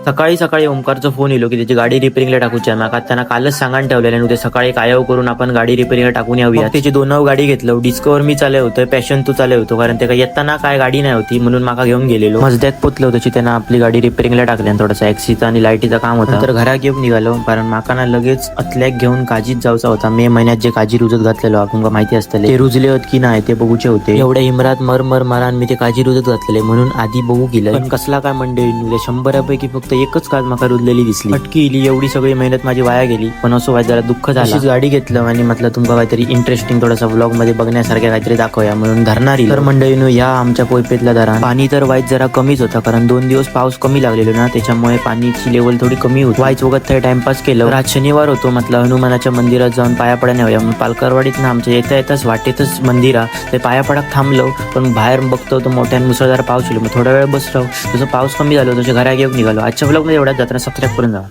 सकाळी सकाळी ओमकारचा phone yellow की त्याची गाडी रिपेरिंगला टाकूची आहे. माका त्यांना कालच सांगान ठेवलेलं आणि उद्या सकाळी कायव करून आपण गाडी रिपेरिंगला टाकून यावी. त्याची 2 गाडी घेतलं. डिस्कवर मी चालय होतो, पॅशन तू चालय होतो, कारण त्याला येताना काय गाडी नाही होती म्हणून माका घेऊन गेलेलो. मजद्यात पोचलो त्याची त्यांना आपली गाडी रिपेरिंगला टाकली आणि थोडासा ऍक्सीचा आणि लाईटीचा काम होता. तर घरा घेऊन निघालो कारण माका ना लगेच अतल्याक घेऊन काजीत जाऊचा होता. मे महिन्यात जे काजी रुजत घातलेलो आपण माहिती असतले ते रुजले होत की नाही ते बघूचे होते. एवढ्या हिमरात मर मारान मी ते काजी रुजत घातलेले म्हणून आधी बघू गेलं. पण कसला काय मंडळी 100पैकी फक्त एकच काज माका रुजलेली दिसली. अटकी इली. एवढी सगळी मेहनत माझी वाया गेली. पण असं वाईट जरा दुःख झालं. अशीच गाडी घेतलं आणि म्हटलं तुमका काहीतरी इंटरेस्टिंग थोडासा व्लॉग मध्ये बघण्यासारख्या काहीतरी दाखवूया म्हणून धरणारी. तर मंडळीनो या आमच्या पोयपेतल्या धरण पाणी तर वाईट जरा कमीच होता कारण 2 दिवस पाऊस कमी लागलेलो ना, त्याच्यामुळे पाणीची लेवल थोडी कमी होती. वाईच वगत टाइमपास केलं. आज शनिवार होतो, म्हटलं हनुमानाच्या मंदिरात जाऊन पाया पडा हव्या. मग पालकरवाडीत ना आमच्या येताच वाटेतच मंदिर आहे. ते पाया पडाक थांबलो पण बाहेर बघतो तर मोठ्याने मुसळधार पाऊस येलो. मग थोडा वेळ बसलो. जसं पाऊस कमी झालो तसं घरा घेऊन निघालो. आजच्या व्लॉग मध्ये एवढ्याच जाताना सबस्क्राईब करून जा.